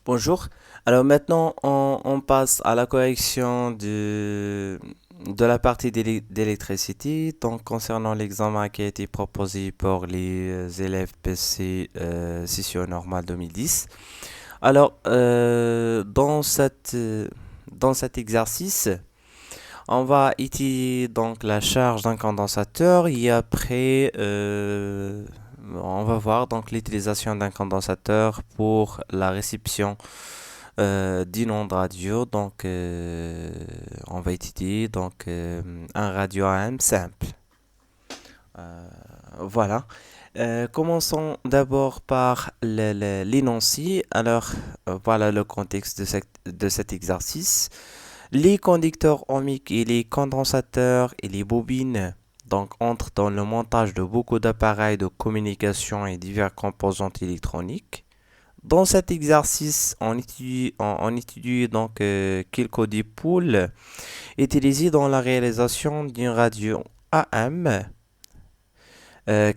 Bonjour. Alors maintenant, on passe à la correction de la partie d'électricité. Donc concernant l'examen qui a été proposé pour les élèves PC session normale 2010. Alors dans cet exercice, on va étudier donc la charge d'un condensateur et après on va voir donc l'utilisation d'un condensateur pour la réception d'une onde radio. Donc on va étudier donc un radio AM simple. Euh, voilà. Commençons d'abord par l'énoncé. Alors voilà le contexte de cet exercice. Les conducteurs ohmiques et les condensateurs et les bobines donc entrent dans le montage de beaucoup d'appareils de communication et divers composantes électroniques. Dans cet exercice, on étudie donc quelques dipôles utilisés dans la réalisation d'une radio AM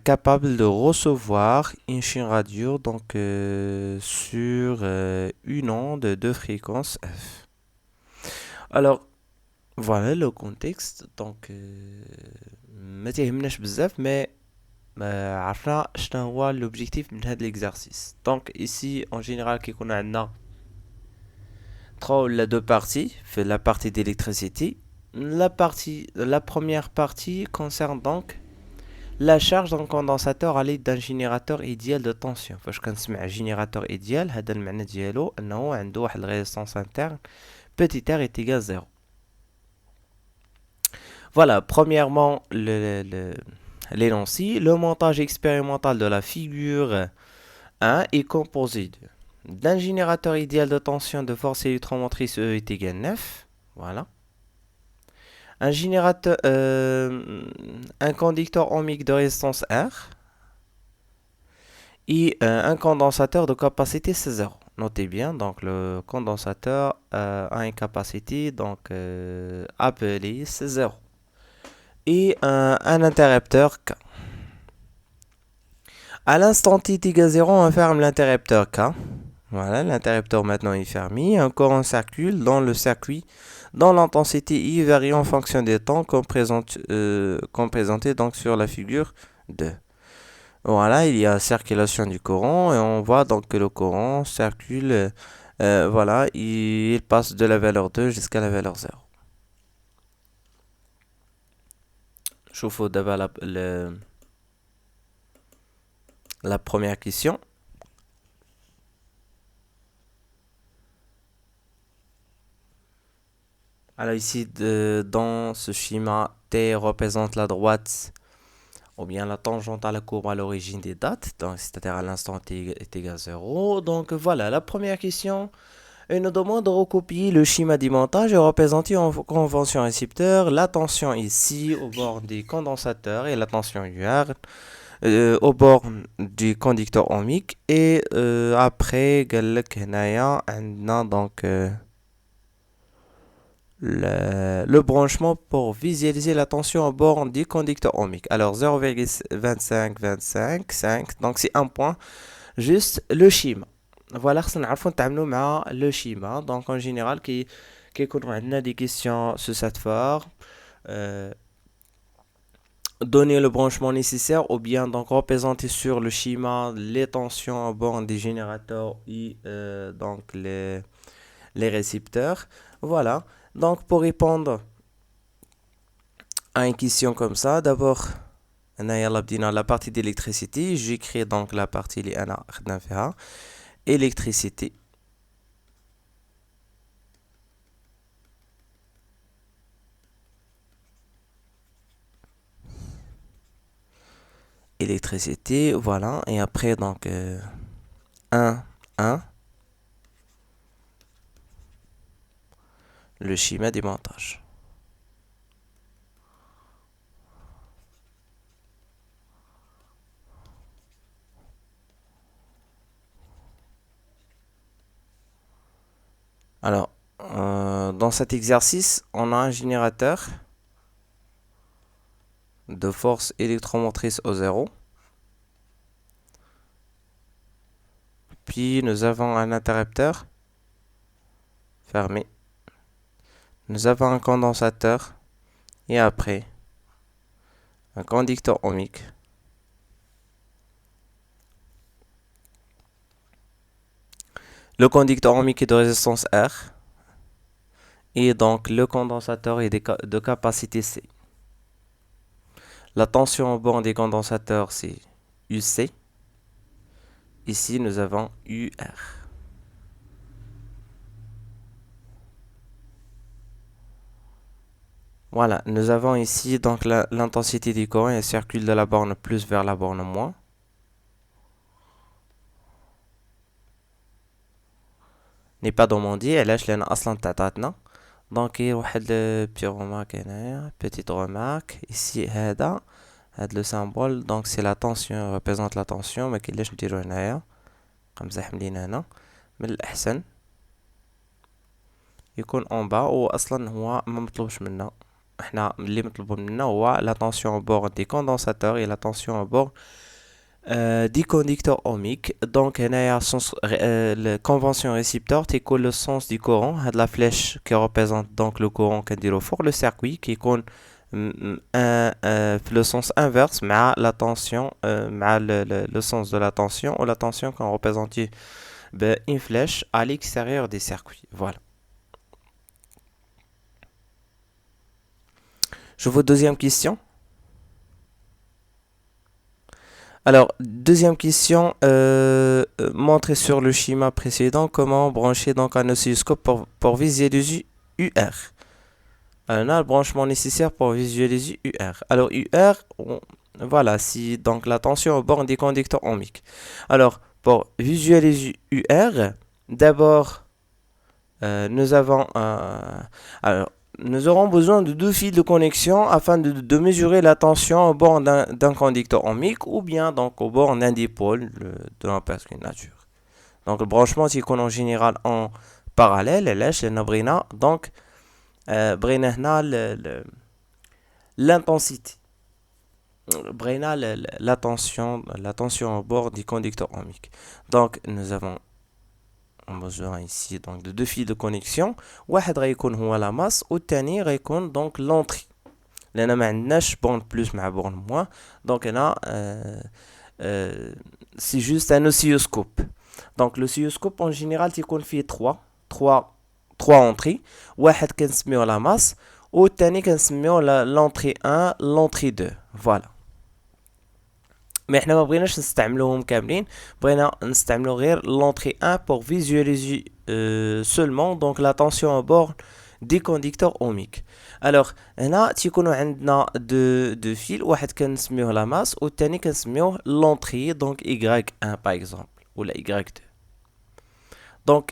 capable de recevoir une chaîne radio donc sur une onde de fréquence F. Alors voilà le contexte. Donc ما تهمناش بزاف mais عرفنا شنو هو l'objectif من هذا l'exercice. Donc ici en général كيكون عندنا 3 ou la deux parties fait la partie d'électricité. La première partie concerne donc la charge d'un condensateur à l'aide d'un générateur idéal de tension. فاش كنسمع générateur idéal هذا المعنى ديالو انه عنده واحد الريزيستانس interne petit r est égal à 0. Voilà, premièrement l'énoncé. Le montage expérimental de la figure 1 est composé d'un générateur idéal de tension de force électromotrice E est égal à 9. Voilà. Un générateur, un conducteur ohmique de résistance R et un condensateur de capacité C0. Notez bien, donc le condensateur a une capacité donc appelée C0 et un interrupteur K. À l'instant t égale 0, on ferme l'interrupteur K. Voilà, l'interrupteur maintenant est fermé. Un courant circule dans le circuit dont l'intensité I varie en fonction des temps comme présenté donc sur la figure 2. Voilà, il y a circulation du courant et on voit donc que le courant circule, voilà, il passe de la valeur 2 jusqu'à la valeur 0. شوفوا d'abord la première question. Alors ici, dans ce schéma, T représente la droite ou bien la tangente à la courbe à l'origine des dates, c'est-à-dire à l'instant t est égal à 0. Donc voilà, la première question, elle nous demande de recopier le schéma du montage et représenter en convention récepteur la tension ici au bord des condensateurs et la tension UR au bord du conducteur ohmique. Et après, قال لك هنايا عندنا donc le branchement pour visualiser la tension à bord du conducteur ohmique. Alors 0,2525, donc c'est un point, juste le schéma. Voilà, خصنا نعرفوا نتعاملوا مع le schéma. Donc en général كيكونوا عندنا des questions sur cette forme. Donner le branchement nécessaire ou bien donc représenter sur le schéma les tensions à bord des générateurs et donc les récepteurs. Voilà. Donc, pour répondre à une question comme ça, d'abord, la partie d'électricité. J'écris donc la partie اللي أنا خدام فيها. Électricité. Électricité, voilà. Et après, donc, 1, 1. Le schéma du montage. Alors, dans cet exercice, on a un générateur de force électromotrice au 0. Puis nous avons un interrupteur fermé. Nous avons un condensateur et après un conducteur ohmique. Le conducteur ohmique est de résistance R et donc le condensateur est de capacité C. La tension au bord des condensateurs c'est UC. Ici nous avons UR. Voilà, nous avons ici donc l'intensité du courant, elle circule de la borne plus vers la borne moins. N'est pas demandé, علاش لأن أصلا تعطاتنا. Donc واحد petite remarque ici هذا le symbole donc c'est la tension représente la tension ما كاينلاش نديرو هنايا قمزح ملينا هنا من الأحسن يكون en bas وأصلا هو ما مطلوبش منا. احنا اللي مطلوب منا هو la tension au bord des condensateurs et la tension au bord des conducteurs ohmiques. Donc هنايا sens la convention réciproque c'est le sens du courant هاد la flèche qui représente donc le courant كنديرو فوق le circuit qui يكون le sens inverse مع la tension مع le sens de la tension ou la tension qu'on représente une flèche à l'extérieur des circuits. Voilà. Je vous deuxième question. Alors, deuxième question, montrez sur le schéma précédent comment brancher donc un oscilloscope pour visualiser UR. Alors, on a le branchement nécessaire pour visualiser UR. Alors, UR, voilà, si donc la tension au bord des conducteurs ohmiques. Alors, pour visualiser UR, d'abord, nous avons alors, nous aurons besoin de deux fils de connexion afin de mesurer la tension au bord d'un conducteur ohmique ou bien donc au bord d'un dipôle de l'ampère nature. Donc le branchement c'est qu'on en général en parallèle علاش لأن بغينا donc بغينا هنا l'intensité بغينا la tension au bord du conducteur ohmique. Donc nous avons besoin ici donc de deux fils de connexion. واحد غيكون هو la masse والثاني غيكون donc l'entrée لأن ما عندناش borne plus مع borne moins. Donc هنا c'est juste un oscilloscope. Donc l'oscilloscope en général تيكون فيه trois entrées. واحد كنسميوه la masse والثاني كنسميوه l'entrée 1 l'entrée 2. Voilà. Mais احنا ما بغيناش نستعملوهم كاملين بغينا نستعملو غير l'entrée 1 pour visualiser seulement donc la tension à bord des conducteurs ohmiques. Alors هنا تيكونوا عندنا deux fils واحد كنسميوه la masse والثاني كنسميوه l'entrée donc Y1 par exemple ولا Y2. donc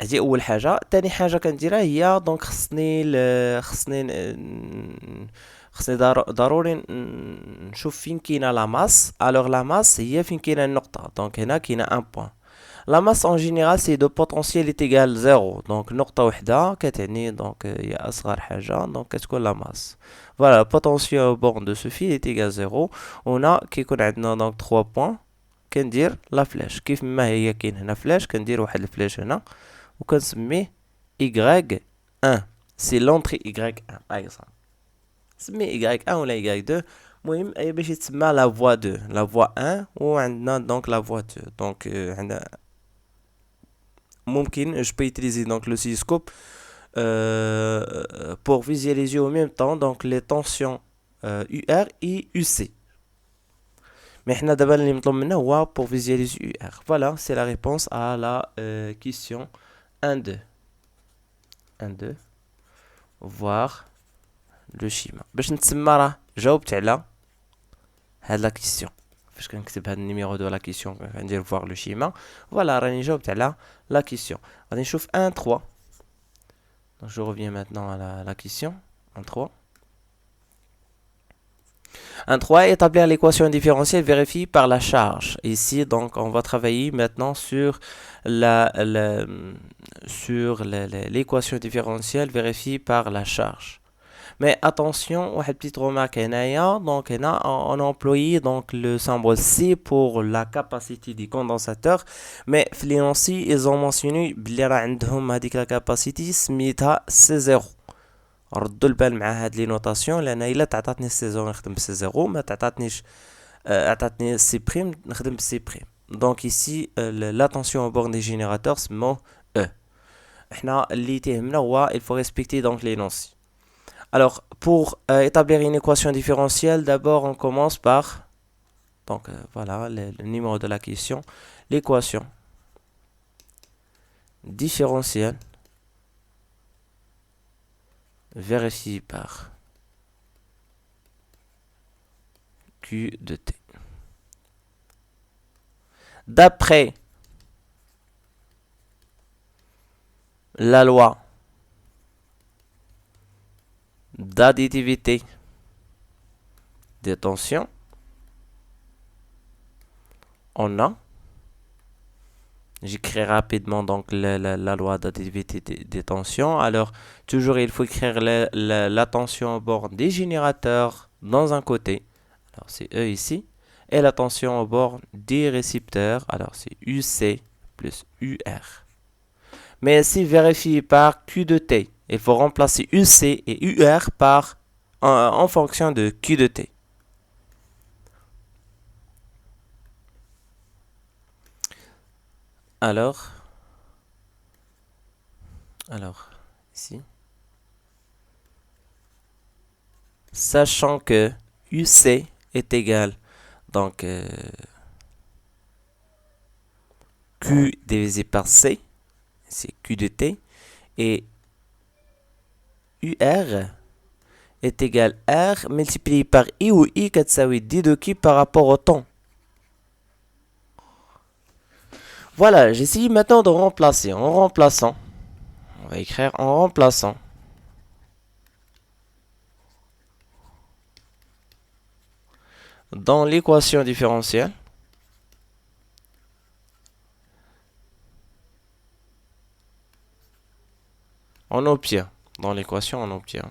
هذه اول حاجه. ثاني حاجه كنديرها هي دونك خصني ضروري نشوف فين كاينه لا ماس. الوغ لا ماس هي فين كاينه النقطه. دونك هنا كاينه ان بوين. لا ماس en général c'est de potentiel est égal 0. دونك نقطه وحده كتعني دونك هي اصغر حاجه دونك كتكون لا ماس. فوالا potentiel au bord de ce fil est égal 0. هنا كيكون عندنا دونك 3 بوين كندير لا فلاش كيف ما هي كاين هنا فلاش كندير واحد الفلاش هنا وكنسميه Y1. c'est l'entrée Y1 par exemple. سميه Y1 ولا Y2 المهم باش يتسمى لا فوا 2 لا فوا 1 وعندنا دونك لا فوا 2. دونك عندنا ممكن je peux utiliser donc l'oscilloscope pour visualiser en même temps donc les tensions UR et UC. mais احنا دابا اللي مطلوب منا هو pour visualiser UR. voilà c'est la réponse à la question 1-2 voir le schéma. باش نتسمى راه جاوبت على هاد لا كيسيون فاش كنكتب هاد النيميرو دو لا كيسيون كندير voir le schéma. فوالا راني جاوبت على لا كيسيون. غادي نشوف 1-3. donc je reviens maintenant à la question 1-3. 1-3 établir l'équation différentielle vérifiée par la charge. Ici donc on va travailler maintenant sur l'équation différentielle vérifiée par la charge. Mais attention, une petite remarque هنايا. Donc on a employé donc le symbole C pour la capacité du condensateur, mais في l'énoncé ils ont mentionné بلي راه عندهم هذيك la capacité سميتها C0. ردوا البال مع هاد لي نوتاسيون، لان الا تعطاتني C0 نخدم بسي 0، ما تعطاتنيش عطاتني سي بريم نخدم بسي بريم. دونك ici l'attention au bord des générateurs سموه E. احنا اللي تهمنا هو il faut respecter donc l'énoncé. Alors, pour établir une équation différentielle, d'abord on commence par, donc voilà le numéro de la question, l'équation différentielle vérifiée par Q de T. D'après la loi d'additivité des tensions, on a, j'écris rapidement donc la loi d'additivité des tensions. Alors, toujours il faut écrire la tension au bord des générateurs dans un côté, alors c'est E ici, et la tension au bord des récepteurs, alors c'est UC plus UR. Mais ici, vérifié par Q de T. Il faut remplacer UC et UR par en fonction de Q de T. Alors, ici, sachant que UC est égal donc Q divisé par C, c'est Q de T, et UR est égal R multiplié par I ou I كتساوي D de Q par rapport au temps. Voilà, j'essaie maintenant de remplacer. En remplaçant, on va écrire en remplaçant dans l'équation différentielle on obtient, dans l'équation on obtient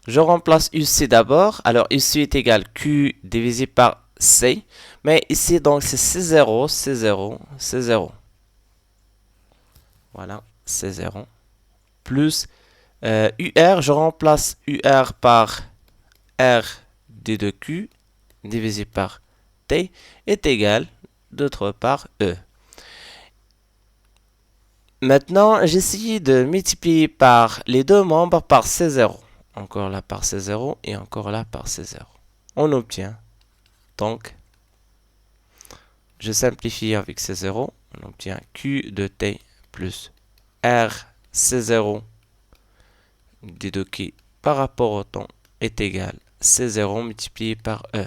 je remplace UC d'abord. Alors UC est égal Q divisé par C. Mais ici donc c'est C0, C0, C0. Voilà, C0. Plus UR, je remplace UR par R d de Q divisé par T est égal d'autre part E. Maintenant, j'essaie de multiplier par les deux membres par C0. Encore là par C0 et encore là par C0. On obtient donc, je simplifie avec C0, on obtient Q de T plus R C0 d de Q par rapport au temps est égal C0 multiplié par E.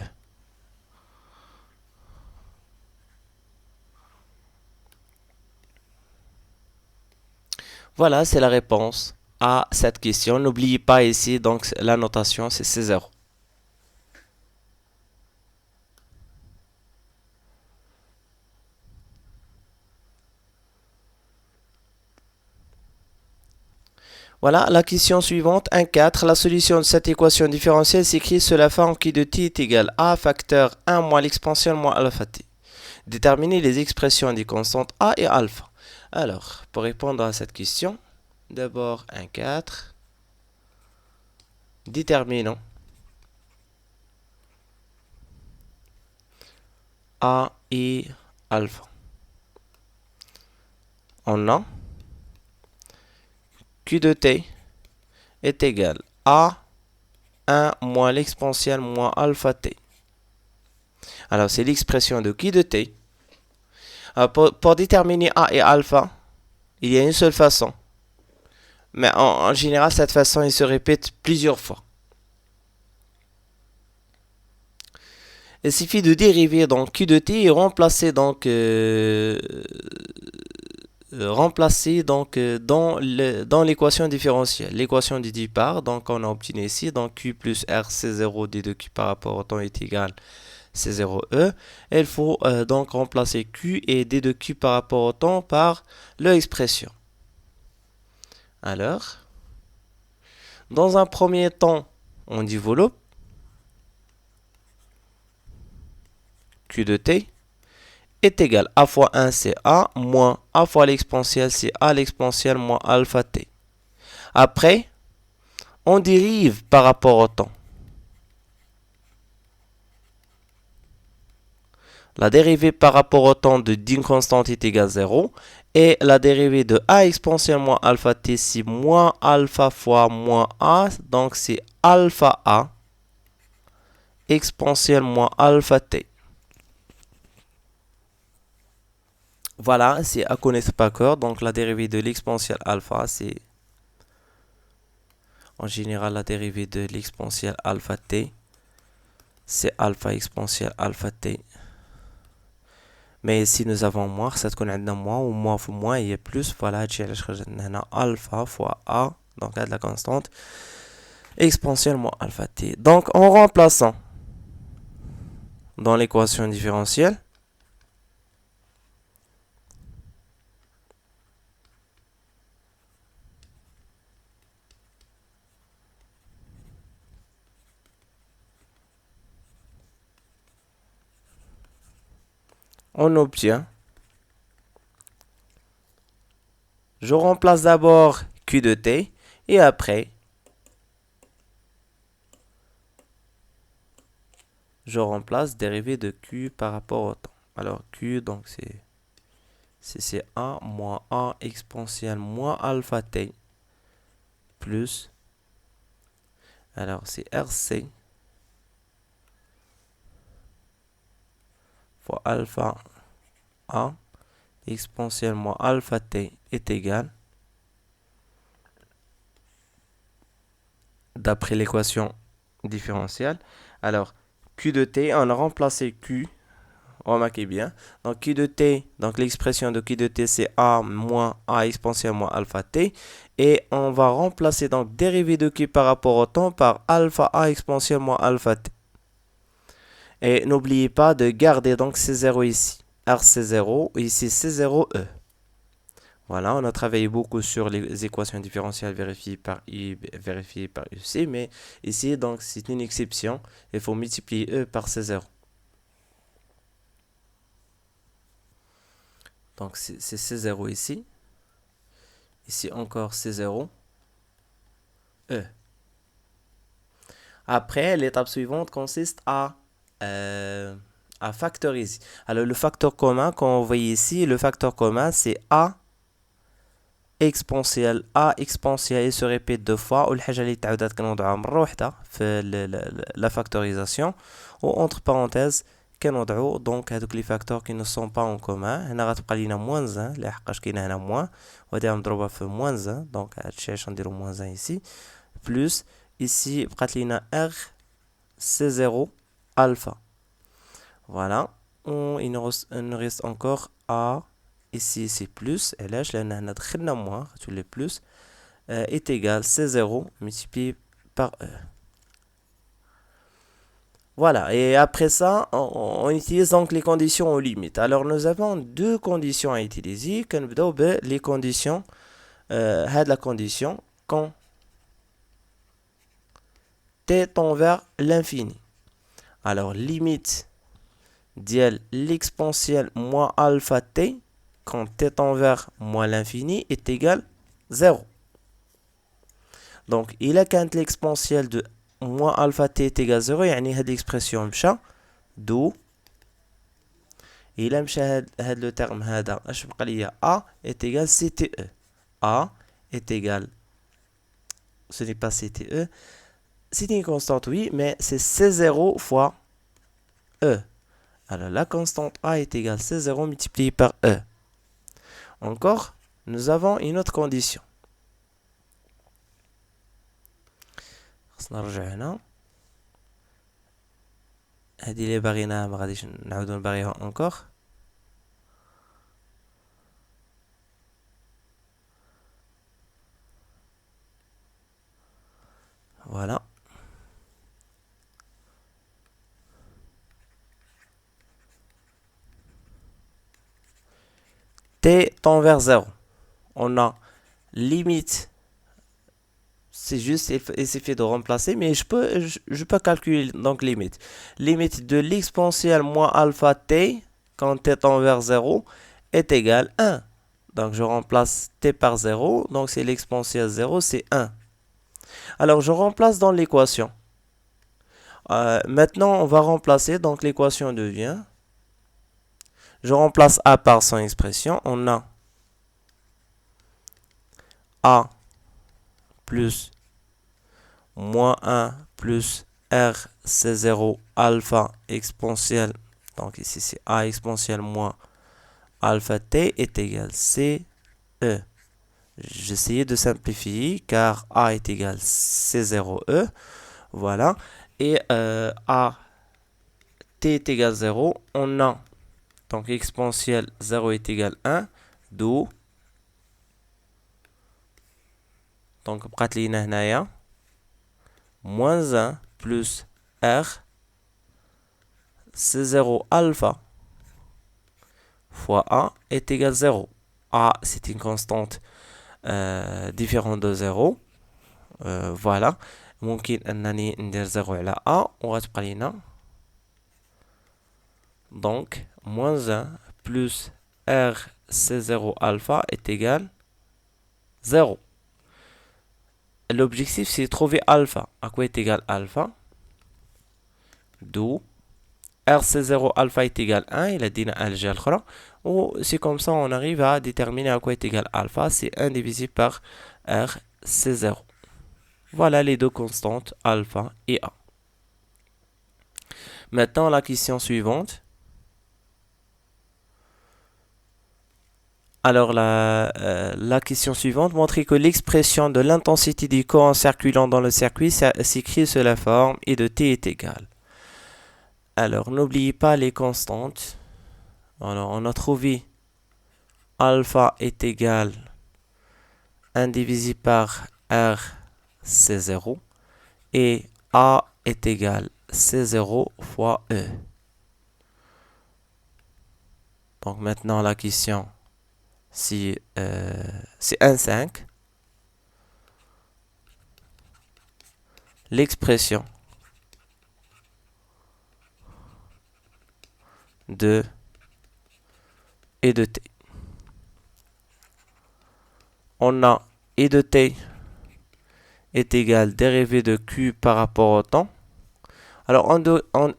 Voilà, c'est la réponse à cette question. N'oubliez pas ici, donc la notation c'est C0. Voilà, la question suivante, 1,4. La solution de cette équation différentielle s'écrit sous la forme qui de t est égal à facteur 1 moins l'expansion moins alpha t. Déterminer les expressions des constantes a et alpha. Alors, pour répondre à cette question, d'abord 1,4. Déterminons A et alpha. On a Q de T est égal à 1 moins l'exponentielle moins alpha T. Alors, c'est l'expression de Q de T. Alors, pour déterminer A et alpha, il y a une seule façon. Mais en général, cette façon, il se répète plusieurs fois. Il suffit de dériver donc Q de T et remplacer donc remplacer donc dans l'équation différentielle. L'équation du départ, donc on a obtenu ici, donc Q plus R C0 d de Q par rapport au temps est égal C0E. Et il faut donc remplacer Q et d de Q par rapport au temps par leur expression. Alors, dans un premier temps, on développe Q de T est égal à fois 1 c'est A moins A fois l'exponentielle c'est A l'exponentielle moins alpha T. Après, on dérive par rapport au temps. La dérivée par rapport au temps d'une constante est égale à 0. Et la dérivée de A exponentielle moins alpha T, c'est moins alpha fois moins A. Donc c'est alpha A exponentielle moins alpha T. Voilà, c'est à connaître par cœur. Donc la dérivée de l'exponentielle alpha, c'est en général la dérivée de l'exponentielle alpha T. C'est alpha exponentielle alpha T. Mais ici nous avons moins, ça تكون عندنا moins ou moins fois moins il y a plus. Voilà, هادشي علاش خرجت هنا alpha fois A. Donc là de la constante exponentielle moins alpha T. Donc en remplaçant dans l'équation différentielle, on obtient, je remplace d'abord Q de T et après je remplace dérivée de Q par rapport au temps. Alors Q, donc c'est A moins A exponentielle moins alpha T plus, alors c'est RC fois alpha A exponentielle moins alpha T est égal, d'après l'équation différentielle. Alors Q de T, on a remplacé Q. Remarquez bien. Donc Q de T, donc l'expression de Q de T c'est A moins A exponentielle moins alpha T. Et on va remplacer donc dérivée de Q par rapport au temps par alpha A exponentielle moins alpha T. Et n'oubliez pas de garder donc C0 ici. RC0, ici C0E. Voilà, on a travaillé beaucoup sur les équations différentielles vérifiées par I, vérifiées par UC. Mais ici, donc c'est une exception. Il faut multiplier E par C0. Donc c'est C0 ici. Ici encore C0. E. Après, l'étape suivante consiste à factoriser. Alors le facteur commun qu'on voit ici, le facteur commun c'est A exponentielle. A exponentielle il se répète deux fois. والحاجة اللي تعاودات كنوضعها مرة واحدة في la factorisation. Ou entre parenthèses كنوضعو دونك هادوك لي فاكتور qui ne sont pas en commun. هنا غتبقى لينا موان 1 لحقاش كاينه هنا موان وهادي مضروبة في موان 1. دونك هادشي علاش غنديرو موان 1 ici. Plus ici بقات لينا R C0 alpha. Voilà. Il nous reste encore A. Ici c'est plus. Et là, لأن دخلنا moins, tous les plus, est égal C0 multiplié par E. Voilà. Et après ça, on utilise donc les conditions aux limites. Alors, nous avons deux conditions à utiliser. Les conditions, la condition quand t tend vers l'infini. Alors, limite dial l'exponentielle moins alpha t quand t tend vers moins l'infini est égal 0. Donc, il a quand l'exponentielle de moins alpha t est égal 0, يعني هذه l'expression مشى d'où إلا مشى هذا le terme هذا اش بقى ليا a est égal cte. A est égal, ce n'est pas cte, c'est une constante oui, mais c'est c0 fois e. Alors la constante a est égale c0 multiplié par e. Encore, nous avons une autre condition. خصنا نرجع هنا. هذه اللي باغيناها ما غاديش نعاودو نباغيها encore. Voilà. T tend vers 0. On a limite. C'est juste il de remplacer, mais je peux calculer donc limite. Limite de l'exponentielle moins alpha t quand t tend vers 0 est égal à 1. Donc je remplace t par 0, donc c'est l'exponentielle 0, c'est 1. Alors je remplace dans l'équation. Maintenant on va remplacer, donc l'équation devient, je remplace a par son expression, on a a plus moins 1 plus r c0 alpha exponentielle, donc ici c'est a exponentielle moins alpha t est égal c e. J'essayais de simplifier car a est égal c0e, voilà, et a t est égal 0, on a donc exponentielle 0 est égal 1, d'où donc بقات لينا هنايا moins 1 plus r c0 alpha fois a est égal 0. A c'est une constante différente de 0. Voilà. ممكن أنني ندير 0 على a وغتبقى لينا donc moins 1 plus r c0 alpha est égal 0. L'objectif c'est de trouver alpha. À quoi est égal alpha? D'où RC0 alpha est égal 1, il a dit algèbre l'autre. Ou c'est comme ça on arrive à déterminer à quoi est égal alpha, c'est 1 divisé par RC0. Voilà les deux constantes alpha et a. Maintenant la question suivante. Alors la question suivante montrer que l'expression de l'intensité du courant circulant dans le circuit s'écrit sous la forme I de t est égal. Alors n'oubliez pas les constantes. Alors on a trouvé alpha est égal 1 divisé par r c0 et a est égal c0 fois e. Donc maintenant la question c'est 1,5. L'expression de et de t. On a e de t est égal dérivée de q par rapport au temps. Alors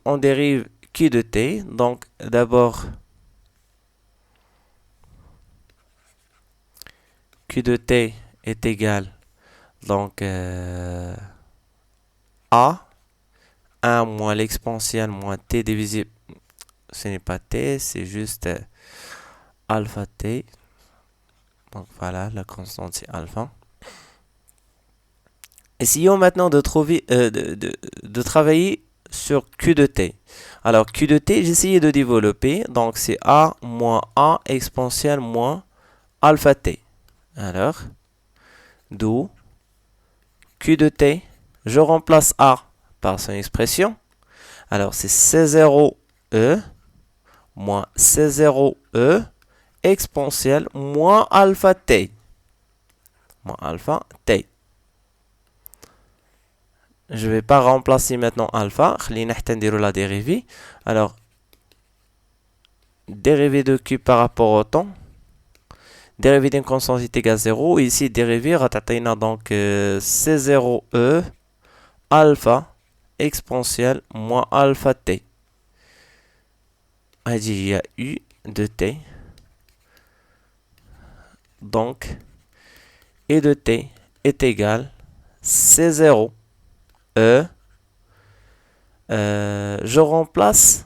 on dérive q de t. Donc d'abord q de t est égal donc a 1 moins l'exponentielle moins t divisé, ce n'est pas t, c'est juste alpha t. Donc voilà, la constante c'est alpha. Essayons maintenant de trouver, de travailler sur q de t. Alors q de t, j'ai essayé de développer, donc c'est a moins a exponentielle moins alpha t. Alors, d'où q de t, je remplace a par son expression. Alors c'est c0e moins c0e exponentielle moins alpha t. Moins alpha t. Je ne vais pas remplacer maintenant alpha. خلينا حتى نديرو la dérivée. Alors, dérivée de q par rapport au temps. Dérivée d'une constante est égale à 0. Ici, dérivée, غتعطينا donc c0e alpha exponentielle moins alpha t. Il y a u de t. Donc, e de t est égal c0 e. Je remplace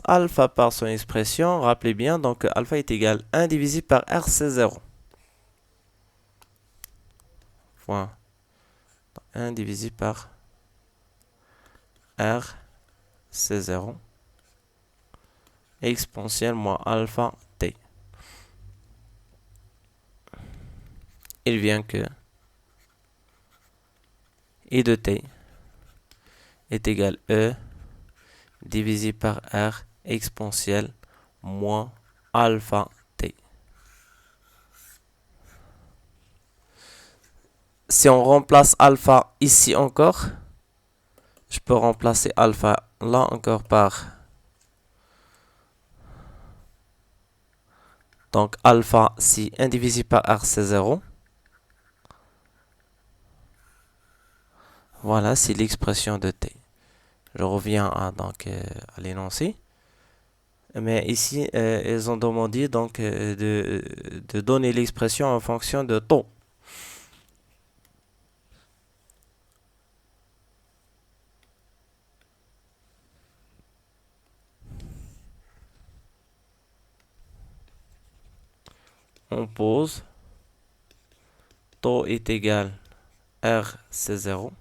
alpha par son expression. Rappelez bien, donc alpha est égal à 1 divisé par RC0. Voilà. 1 divisé par RC0 exponentielle moins alpha t. Il vient que I de t est égal E divisé par R exponentielle moins alpha t. Si on remplace alpha ici encore, je peux remplacer alpha là encore par... Donc alpha, si 1 divisé par R, c'est 0. Voilà, c'est l'expression de t. Je reviens à l'énoncé. Mais ici, ils ont demandé donc de donner l'expression en fonction de taux. On pose taux est égal R, c'est 0.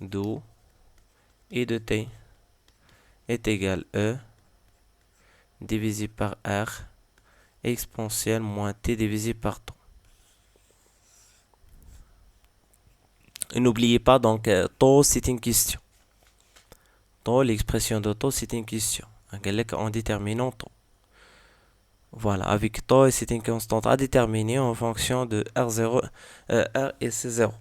D'où I de t est égal E divisé par R exponentielle moins t divisé par taux. Et n'oubliez pas, donc, taux, c'est une question. Taux, l'expression de taux, c'est une question. En déterminant taux. Voilà, avec taux, c'est une constante à déterminer en fonction de R0, R et C0.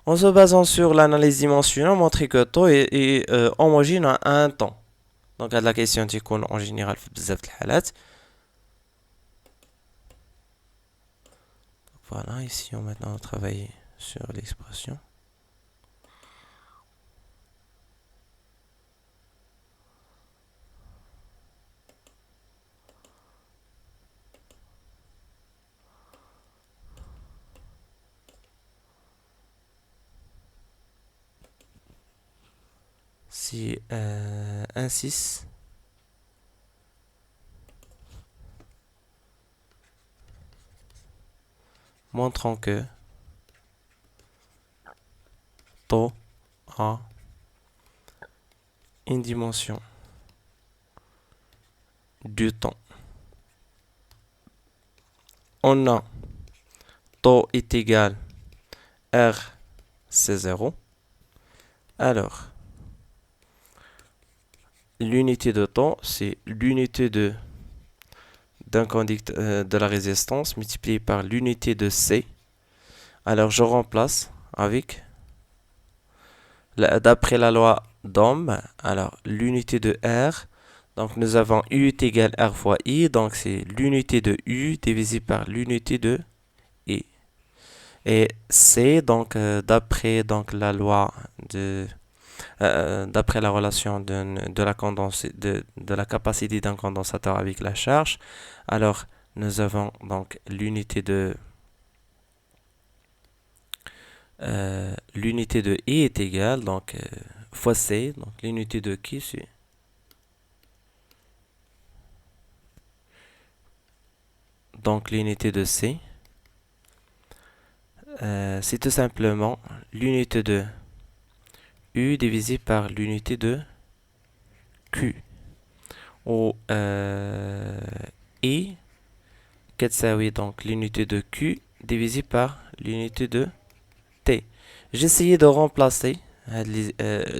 En se basant sur l'analyse dimensionnelle, on montre que taux est homogène à un temps. Donc, la question تكون en général في بزاف د الحالات. Voilà, ici, maintenant, on va travailler sur l'expression. Si 1,6 montrant que taux a une dimension du temps. On a taux est égal R, c'est 0. Alors, l'unité de temps, c'est l'unité de la résistance multipliée par l'unité de C. Alors, je remplace avec, d'après la loi d'Ohm, alors l'unité de R, donc nous avons U est égal R fois I, donc c'est l'unité de U divisé par l'unité de I. Et C, donc d'après donc la loi d'après la relation de la capacité d'un condensateur avec la charge, alors nous avons donc l'unité de I est égale donc fois C, donc l'unité de Q c'est donc l'unité de C, c'est tout simplement l'unité de U divisé par l'unité de Q. Ou I كتساوي donc l'unité de Q divisé par l'unité de T. J'ai essayé de remplacer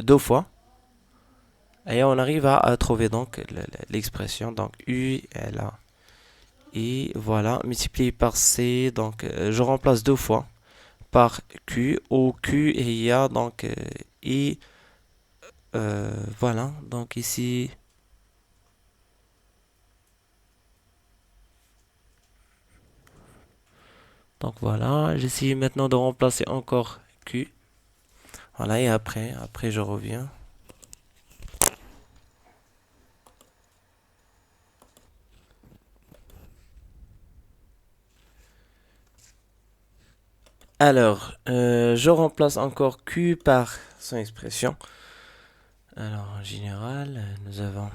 deux fois et on arrive à trouver donc l'expression donc U elle a I voilà multiplié par C, donc je remplace deux fois par Q. Au Q et il y a donc I voilà donc ici. Donc voilà, j'essaie maintenant de remplacer encore Q. Voilà, et après je reviens. Alors, je remplace encore Q par son expression. Alors, en général, nous avons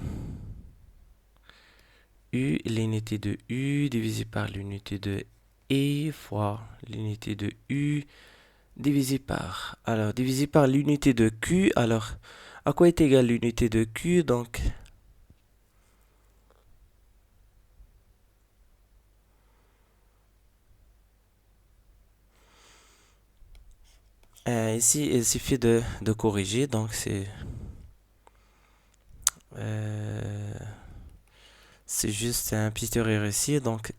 U, l'unité de U divisé par l'unité de E fois l'unité de U divisé par... Alors, divisé par l'unité de Q. Alors, à quoi est égale l'unité de Q? Donc, Ici, il suffit de corriger. Donc, euh, c'est juste un petit erreur ici. Donc,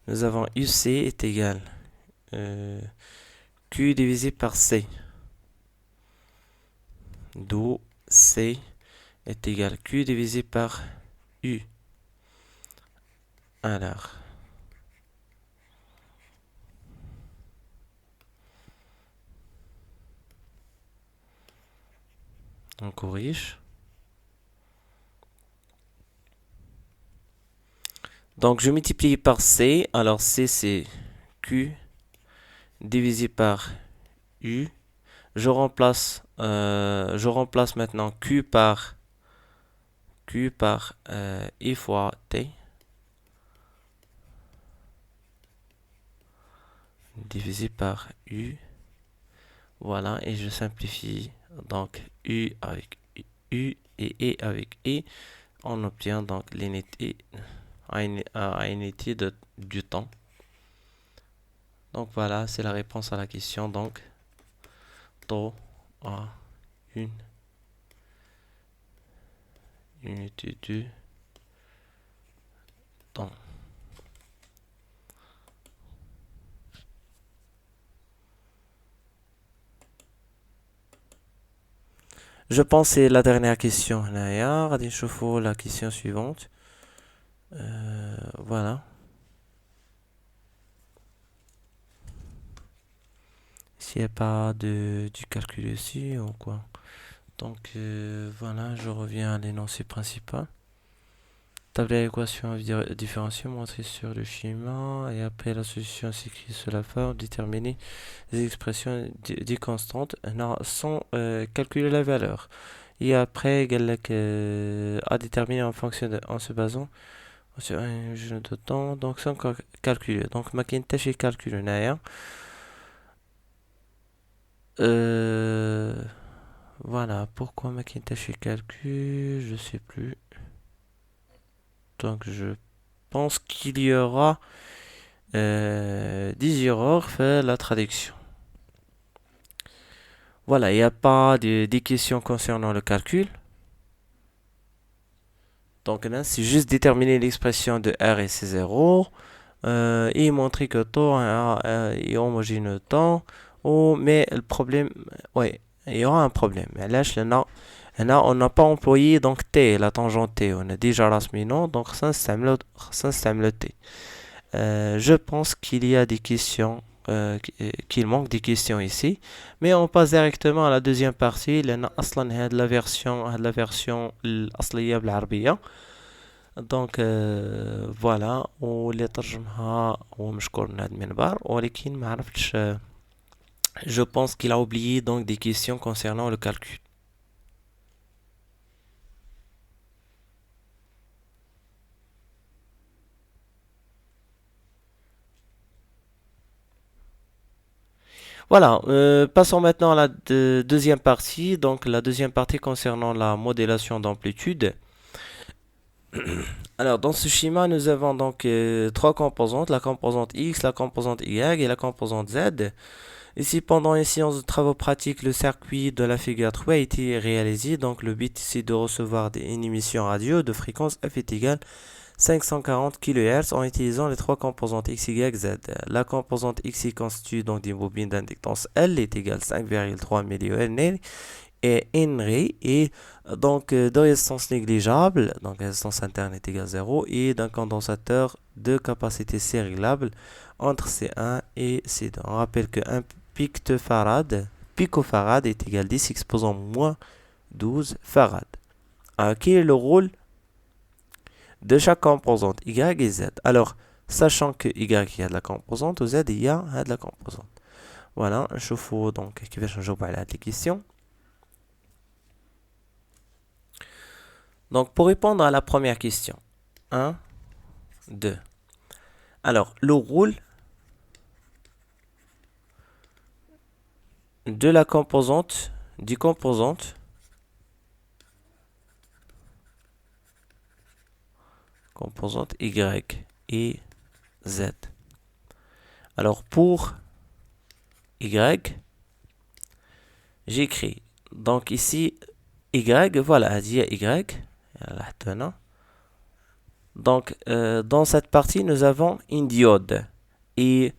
nous avons UC est égal euh, Q divisé par C. D'où C est égal Q divisé par U. Alors, on corrige. Donc, je multiplie par C. Alors, C, c'est Q divisé par U. Je remplace maintenant Q par I fois T divisé par U. Voilà, et je simplifie. Donc, U avec U et E avec E. On obtient donc l'unité du temps. Donc voilà, c'est la réponse à la question. Donc, taux a une unité du temps. Je pense que c'est la dernière question. Naya, غادي نشوفوا la question suivante. Voilà. S'il n'y a pas du calcul ici ou quoi. Donc voilà, je reviens à l'énoncé principal. Table d'équation différentielle montrée sur le schéma et après la solution s'écrit sur la forme, déterminer les expressions des constantes sans calculer la valeur. Et après, à déterminer en se basant sur un jeu de temps, donc sans calculer. Donc, ma كاين calcul هنايا. Voilà, pourquoi ma كاين calcul, je sais plus. Donc, je pense qu'il y aura des erreurs fait la traduction. Voilà, il n'y a pas des questions concernant le calcul. Donc là, c'est juste déterminer l'expression de R et ses zéros et montrer que taux est homogène temps. Oh, mais le problème, ouais, il y aura un problème. Mais là, on n'a pas employé donc T, la tangente T. On a déjà rasminon, donc ça, c'est le T. Je pense qu'il y a des questions, qu'il manque des questions ici, mais on passe directement à la deuxième partie. لأن أصلا هاد la version الأصلية بالعربية. دونك فوالا واللي ترجمها هو مشكور من هذا المنبر ولكن ما عرفتش. Je pense qu'il a oublié donc des questions concernant le calcul. Voilà, passons maintenant à la deuxième partie. Donc la deuxième partie concernant la modélation d'amplitude. Alors dans ce schéma, nous avons donc trois composantes, la composante X, la composante Y et la composante Z. Ici, pendant une séance de travaux pratiques, le circuit de la figure 3 a été réalisé. Donc le but ici de recevoir une émission radio de fréquence f est égale 540 kHz en utilisant les trois composantes X, Y, Z. La composante X constitue donc des bobines d'inductance L est égale 5,3 mA et Henry et donc de résistance négligeable, donc résistance interne est égale 0 et d'un condensateur de capacité C réglable entre C1 et C2. On rappelle que 1 picofarad est égal à 10 exposant moins 12 farad. Alors, quel est le rôle de chaque composante Y et Z? Alors, sachant que Y il y a de la composante, ou Z il y a de la composante. Voilà, je faut donc qui va changer pour la question. Donc, pour répondre à la première question, 1, 2. Alors, le rôle de la composante, composante Y et Z. Alors, pour Y, j'écris. Donc ici, Y, voilà, هذه هي Y. يلا حتى هنا. Donc, dans cette partie, nous avons une diode et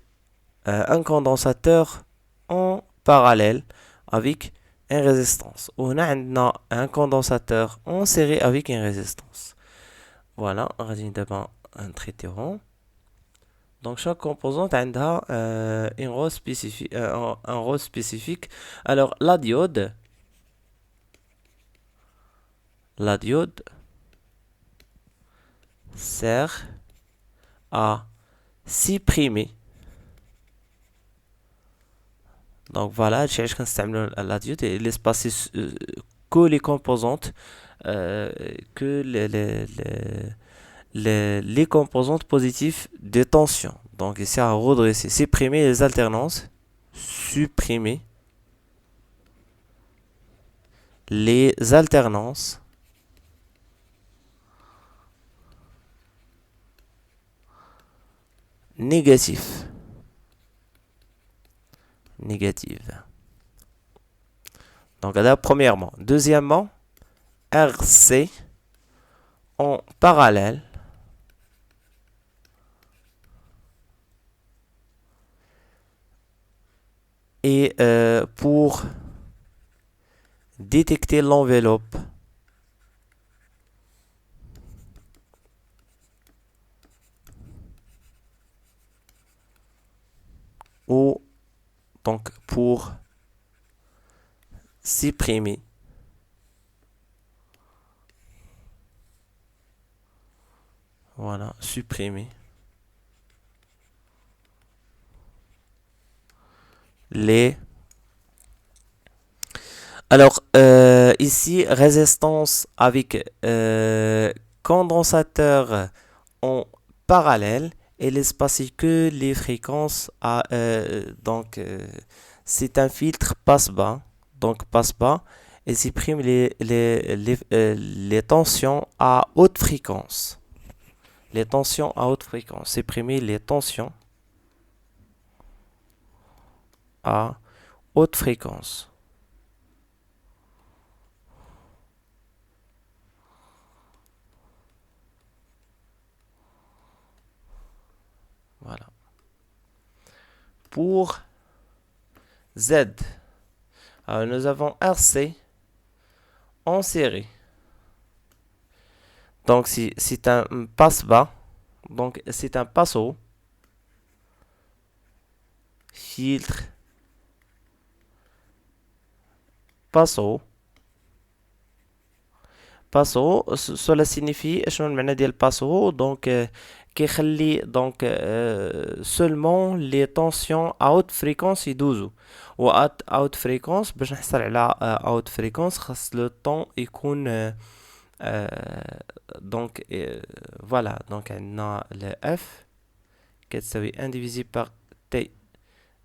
un condensateur en parallèle avec une résistance. On a un condensateur en série avec une résistance. Voilà, on va d'abord un traité rond. Donc, chaque composante a un rôle spécifique, un rôle spécifique. Alors, la diode sert à supprimer. Donc voilà, je كنستعملوا la diode et l'espace que les composantes que les composantes positives de tension. Donc ici à redresser, supprimer les alternances, supprimer les alternances négatives. Donc là, premièrement. Deuxièmement, RC en parallèle et pour détecter l'enveloppe ou donc pour supprimer voilà, supprimer les alors ici résistance avec condensateur en parallèle et l'espace que les fréquences à donc c'est un filtre passe-bas donc passe-bas et supprime les tensions à haute fréquence. Les tensions à haute fréquence. Supprimer les tensions à haute fréquence. Voilà. Pour Z, alors nous avons RC en série. Donc c'est un passe-bas. Donc c'est un passe-haut. Filtre. Passe-haut. Passo, cela signifie شنو المعنى ديال passo donc كيخلي donc seulement les tensions à haute fréquence يدوزوا و à haute fréquence باش نحصل على haute fréquence خاص le temps يكون donc voilà donc عندنا le F كتساوي 1 divisé par T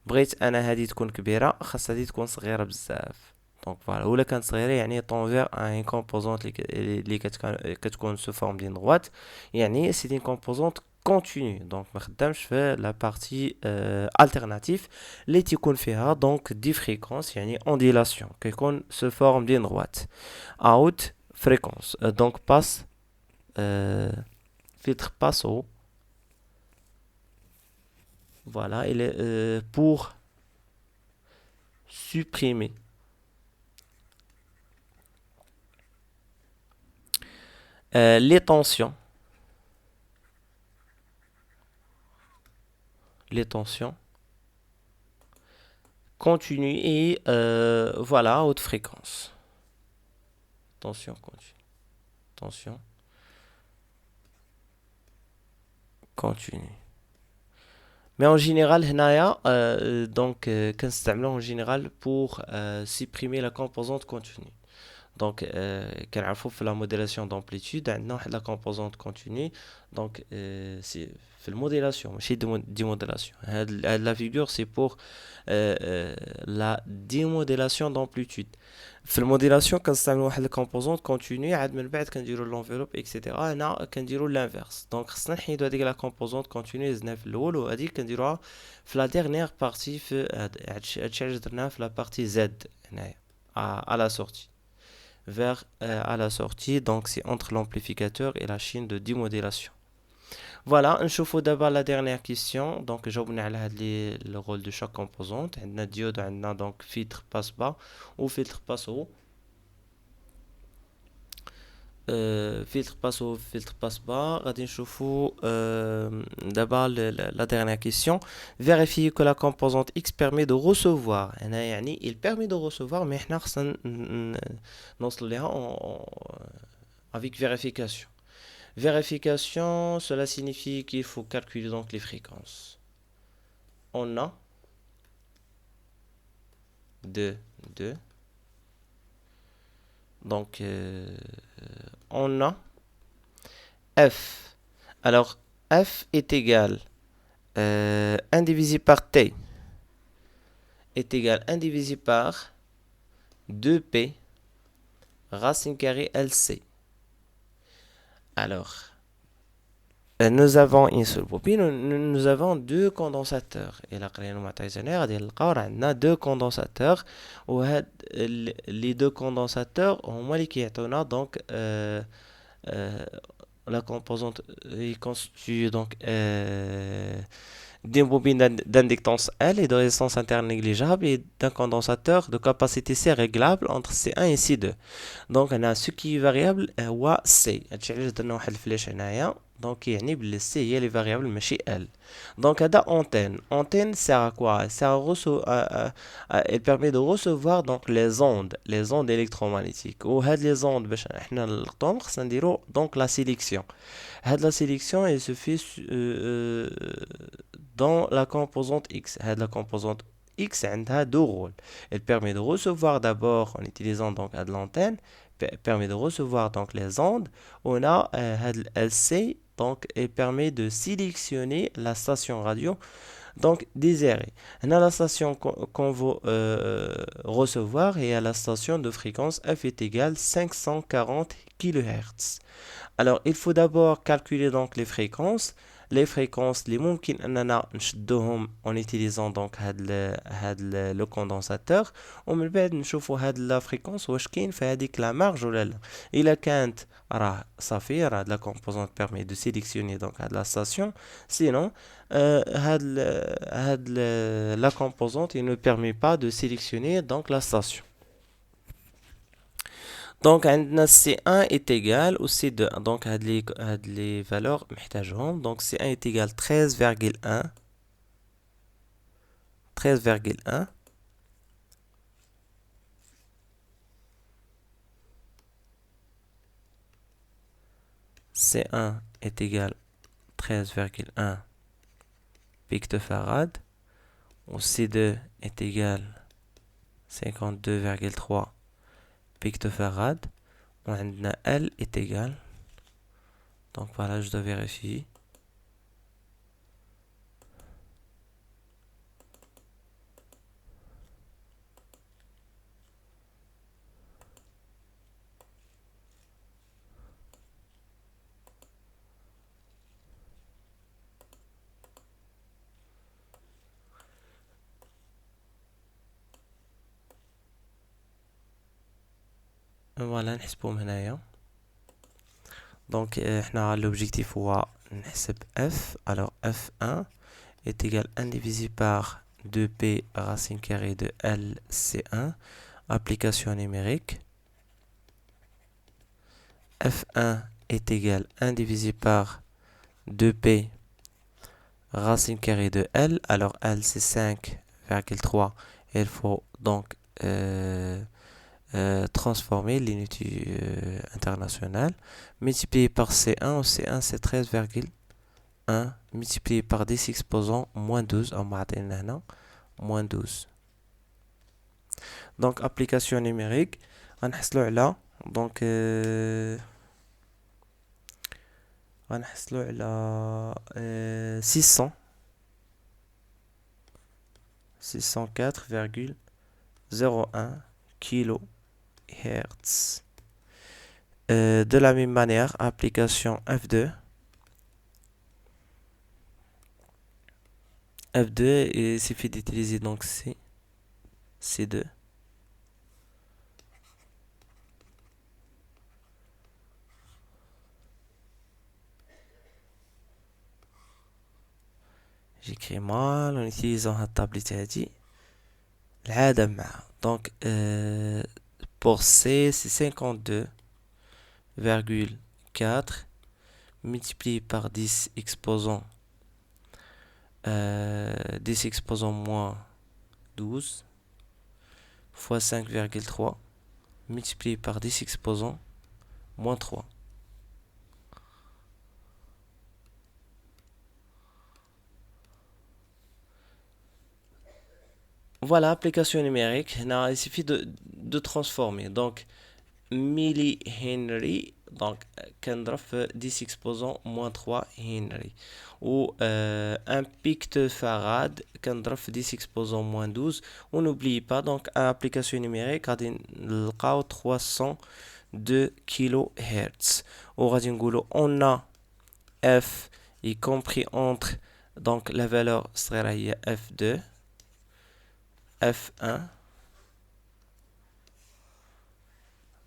بغيت انا هذه تكون كبيرة خاص هذه تكون صغيرة بزاف دونك فوالا ولا كانت صغيره يعني طون ان كومبوزونت اللي كتكون سو فورم ديال droite يعني سي دي كومبوزونت كونتينيو دونك ما خدامش في لا بارتي التيرناتيف اللي تيكون فيها دونك دي فريكونس يعني اونديلاسيون كيكون سو فورم ديال droite اوت فريكونس دونك باس filtre passo voilà il est pour supprimer les tensions continues et voilà haute fréquence tension continue mais en général هنايا donc كنستعملوه en général pour supprimer la composante continue donc كنعرفوا في la modélation d'amplitude عندنا واحد la composante continue donc c'est في الموديلاسيون ماشي démodélation هاد la figure c'est pour la démodélation d'amplitude في الموديلاسيون كنستعملوا واحد الكومبوزونت كونتينيو عاد من بعد كنديروا لونفلوب اكسيتيرا هنا كنديروا لانفيرس دونك خصنا نحيدوا هذيك لا كومبوزونت كونتينيو زدناها في الاول وهذيك كنديروها في لا ديرنيير بارتي في هادشي علاش درناها في لا بارتي زد هنايا à la sortie. Vers à la sortie, donc c'est entre l'amplificateur et la chaîne de démodulation. Voilà, نشوفوا d'abord la dernière question. Donc جاوبنا على le rôle de chaque composante. عندنا diode, عندنا donc filtre passe bas ou filtre passe haut. Filtre passe haut, filtre passe bas. غادي نشوفوا d'abord la dernière question. Vérifier que la composante X permet de recevoir. هنا يعني il permet de recevoir, mais احنا خصنا نوصل لها avec vérification. Vérification, cela signifie qu'il faut calculer donc les fréquences. On a 2, 2. Donc, on a F. Alors, F est égal 1 divisé par T est égal 1 divisé par 2P racine carrée LC. Alors, nous avons une seule bobine, nous avons deux condensateurs. Et là, on a deux condensateurs. Les deux condensateurs, donc la composante est constituée donc d'une bobine d'inductance L et de résistance interne négligeable et d'un condensateur de capacité C réglable entre C1 et C2. Donc on a ce qui est variable هو C. هادشي علاش درنا واحد الفلاش هنايا. Donc يعني بلي C هي les variables ماشي L. Donc هذا antenne. Antenne sert à quoi? Elle permet de recevoir donc les ondes électromagnétiques. وهاد les ondes باش احنا نلقطوهم خصنا نديرو donc la sélection. La sélection elle se fait dans la composante X. La composante X a deux rôles. Elle permet de recevoir d'abord en utilisant donc de l'antenne, permet de recevoir donc les ondes. On a LC, donc elle permet de sélectionner la station radio donc désirée. On a la station qu'on veut recevoir et à la station de fréquence F est égale 540 kHz. Alors, il faut d'abord calculer donc les fréquences. Les fréquences les ممكن اننا نشدوهم en utilisant donc le condensateur ومن بعد نشوفوا هاد لا فريكونس واش كاين في هذيك لا مارج ولا لا. الا كانت راه صافي راه la composante permet de sélectionner donc هاد la station. Sinon la composante il ne permet pas de sélectionner donc la station. Donc, C1 est égal au C2. Donc, les valeurs محتاجهم. Donc, C1 est égal 13,1. 13,1. C1 est égal 13,1 pictofarad. Au C2 est égal 52,3 pictofarad. L est égal. Donc voilà, je dois vérifier. Voilà, نحسبهم هنايا. Donc, l'objectif هو نحسب F. Alors, F1 est égal 1 divisé par 2P racine carrée de LC1. Application numérique. F1 est égal 1 divisé par 2P racine carrée de L. Alors, L c'est 5,3. Il faut donc transformer l'unité internationale. Multiplié par C1, C1 c'est 13,1 multiplié par 10 exposant moins 12 en matin, moins 12. Donc application numérique, on a là donc on a là 604,01 kHz. De la même manière, application F2. F2, il suffit d'utiliser donc C2. j'écris mal en utilisant la tablette هادي العادة معها. Donc pour C c'est 52,4 multiplié par 10 exposant 10 exposant moins 12 fois 5,3 multiplié par 10 exposant moins 3. Voilà, application numérique. Là, il suffit de transformer. Donc, millihenry, donc, qu'un 10 exposant moins 3 Henry. Ou un pictofarad, qu'un 10 exposant moins 12. On n'oublie pas, donc, application numérique, on a 302 kHz. On a F, y compris entre, donc, la valeur serait F2. F1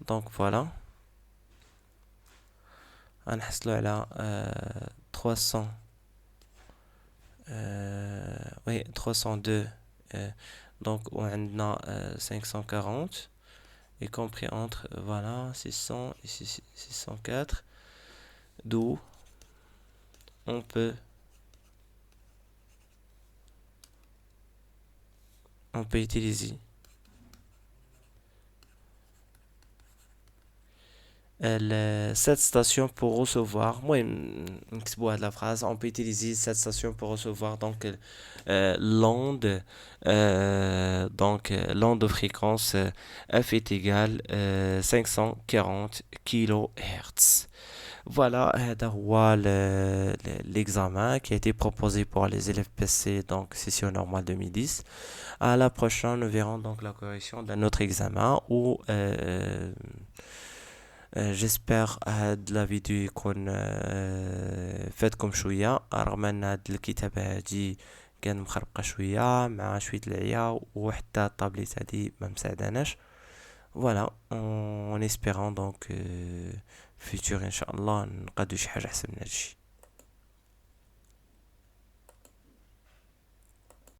donc voilà غنحصلوا على 300 oui 302 donc وعندنا 540 y compris entre voilà 600 et 604 d'où on peut utiliser cette station pour recevoir moi نكتبوا هاد la phrase on peut utiliser cette station pour recevoir donc l'onde donc l'onde de fréquence f est égal 540 kHz. Voilà هذا هو l'examen qui a été proposé pour les élèves PC donc session normale 2010. À la prochaine nous verrons donc la correction d'un autre examen où جيسبر هاد لا فيديو يكون فاتكم شويه رغم ان هاد الكتابه هادي كان مخربقه شويه مع شويه العيا وحتى الطابليت هادي ما مساعداناش. فوالا اون اسبيرون دونك فيتور ان شاء الله نقادو شي حاجه احسن من هادشي.